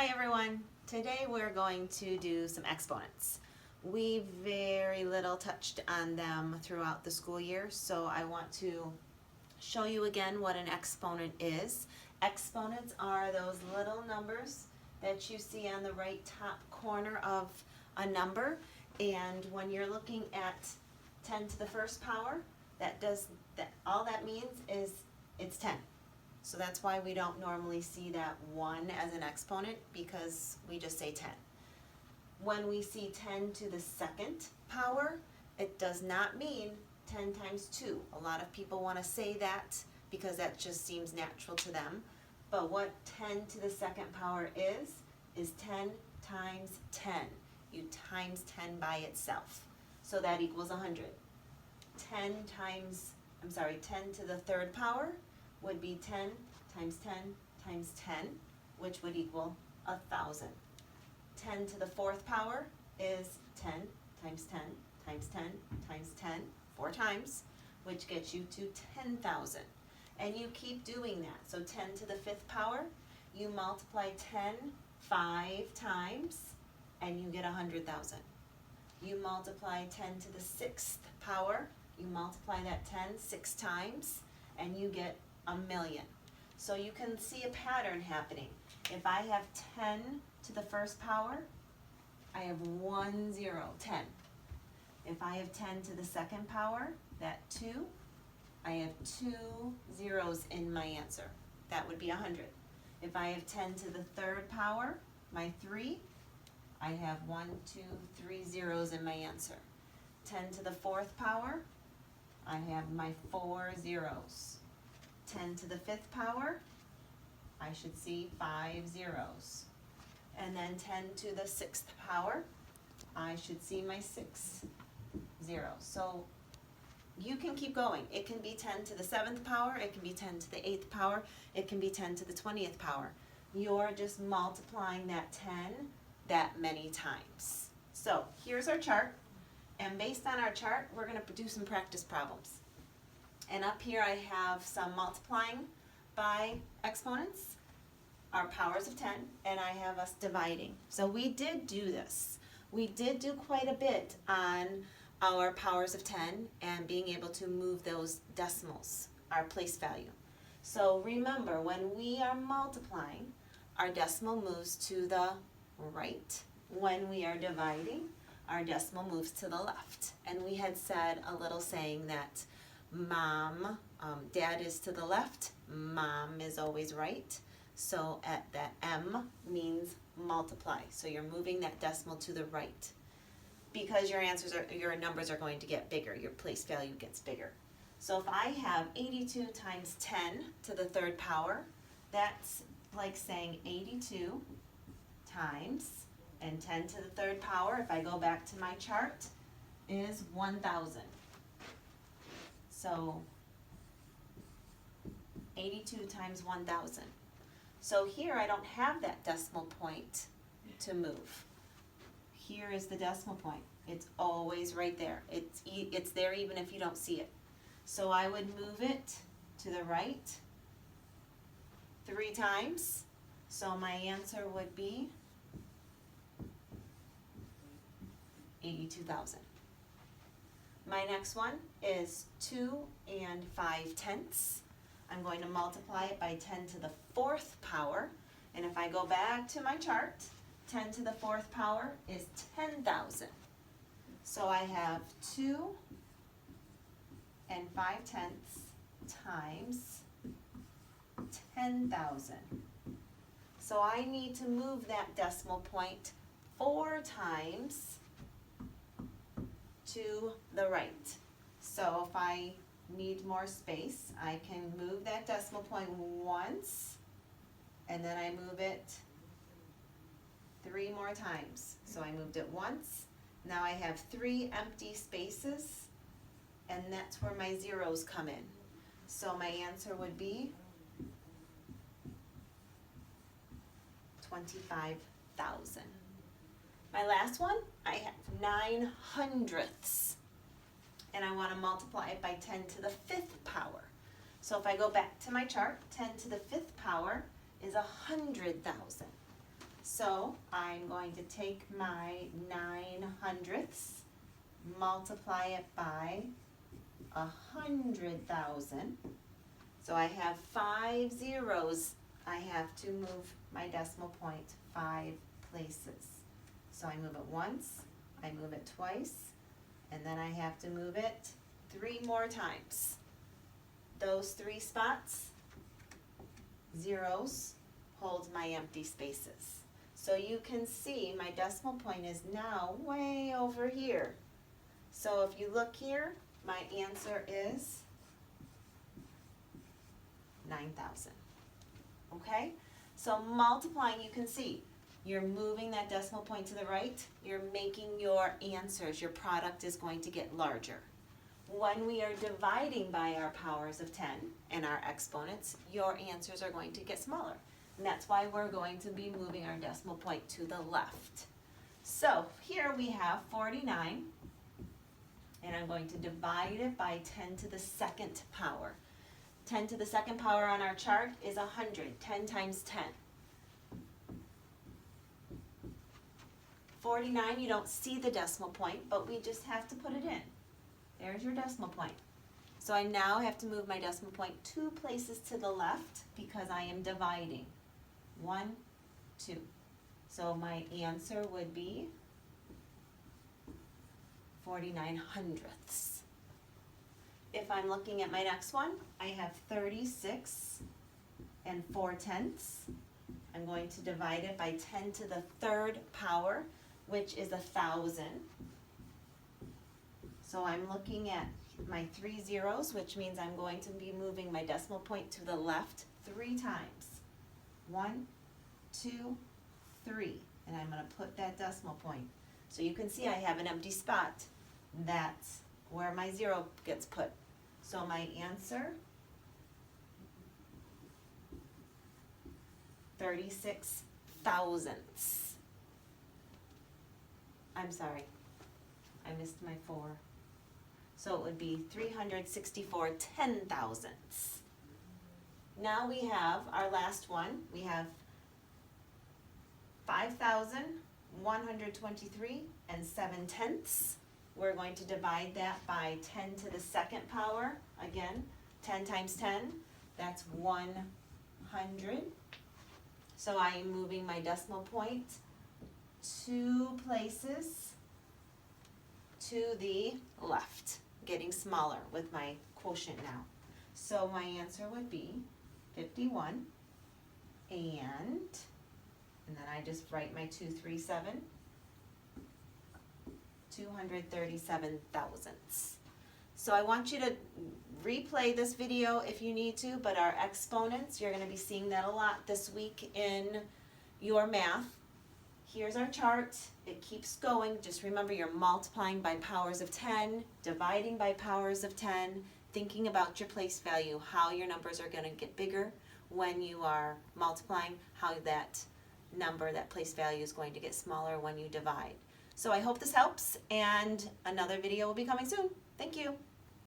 Hi everyone. Today we're going to do some exponents. We very little touched on them throughout the school year, so I want to show you again what an exponent is. Exponents are those little numbers that you see on the right top corner of a number, and when you're looking at 10 to the first power, all that means is it's 10. So that's why we don't normally see that 1 as an exponent, because we just say 10. When we see 10 to the second power, it does not mean 10 times 2. A lot of people want to say that because that just seems natural to them. But what 10 to the second power is 10 times 10. You times 10 by itself. So that equals 100. 10 to the third power would be 10 times 10 times 10, which would equal 1,000. 10 to the fourth power is 10 times 10 times 10 times 10, 4 times, which gets you to 10,000. And you keep doing that. So 10 to the fifth power, you multiply 10 5 times, and you get 100,000. You multiply 10 to the sixth power, you multiply that 10 6 times, and you get 1,000,000. So you can see a pattern happening. If I have 10 to the first power, I have 1 0, 10. If I have 10 to the second power, that 2, I have 2 zeros in my answer. That would be 100. If I have 10 to the third power, my 3, I have 1 2 3 zeros in my answer. 10 to the fourth power, I have my 4 zeros. 10 to the fifth power, I should see 5 zeros. And then 10 to the sixth power, I should see my 6 zeros. So you can keep going. It can be 10 to the seventh power, it can be 10 to the eighth power, it can be 10 to the 20th power. You're just multiplying that 10 that many times. So here's our chart, and based on our chart, we're going to do some practice problems. And up here I have some multiplying by exponents, our powers of 10, and I have us dividing. So we did do this. We did do quite a bit on our powers of 10 and being able to move those decimals, our place value. So remember, when we are multiplying, our decimal moves to the right. When we are dividing, our decimal moves to the left. And we had said a little saying that dad is to the left, mom is always right. So that M means multiply. So you're moving that decimal to the right. Because your numbers are going to get bigger, your place value gets bigger. So if I have 82 times 10 to the third power, that's like saying 82 times, and 10 to the third power, if I go back to my chart, is 1,000. So 82 times 1,000. So here I don't have that decimal point to move. Here is the decimal point. It's always right there. It's there even if you don't see it. So I would move it to the right 3 times. So my answer would be 82,000. My next one is 2 and 5/10. I'm going to multiply it by 10 to the fourth power. And if I go back to my chart, 10 to the fourth power is 10,000. So I have 2 and 5/10 times 10,000. So I need to move that decimal point 4 times to the right. So if I need more space, I can move that decimal point once, and then I move it 3 more times. So I moved it once. Now I have 3 empty spaces, and that's where my zeros come in. So my answer would be 25,000. My last one, I have 9/100ths, and I want to multiply it by 10 to the fifth power. So if I go back to my chart, 10 to the fifth power is 100,000. So So I'm going to take my 9/100ths, multiply it by 100,000. So I have 5 zeros. I have to move my decimal point 5 places. So I move it once, I move it twice, and then I have to move it 3 more times. Those 3 spots, zeros, hold my empty spaces. So you can see my decimal point is now way over here. So if you look here, my answer is 9,000. Okay? So multiplying, you can see, you're moving that decimal point to the right, you're making your answers, your product is going to get larger. When we are dividing by our powers of 10 and our exponents, your answers are going to get smaller. And that's why we're going to be moving our decimal point to the left. So here we have 49, and I'm going to divide it by 10 to the second power. 10 to the second power on our chart is 100, 10 times 10. 49, you don't see the decimal point, but we just have to put it in. There's your decimal point. So I now have to move my decimal point 2 places to the left because I am dividing. 1, 2. So my answer would be 49/100ths. If I'm looking at my next one, I have 36 and 4/10. I'm going to divide it by 10 to the third power, which is 1,000. So I'm looking at my 3 zeros, which means I'm going to be moving my decimal point to the left 3 times. 1, 2, 3, and I'm going to put that decimal point. So you can see I have an empty spot. That's where my 0 gets put. So my answer, 36 thousandths. I'm sorry, I missed my 4. So it would be 364 10,000ths. Now we have our last one. We have 5,123 and 7/10. We're going to divide that by 10 to the second power. Again, 10 times 10, that's 100. So I am moving my decimal point 2 places to the left, getting smaller with my quotient now. So my answer would be 51, and then I just write my 237, 237 thousandths. So I want you to replay this video if you need to, but our exponents, you're going to be seeing that a lot this week in your math. Here's our chart. It keeps going. Just remember you're multiplying by powers of 10, dividing by powers of 10, thinking about your place value, how your numbers are going to get bigger when you are multiplying, how that number, that place value is going to get smaller when you divide. So I hope this helps, and another video will be coming soon. Thank you.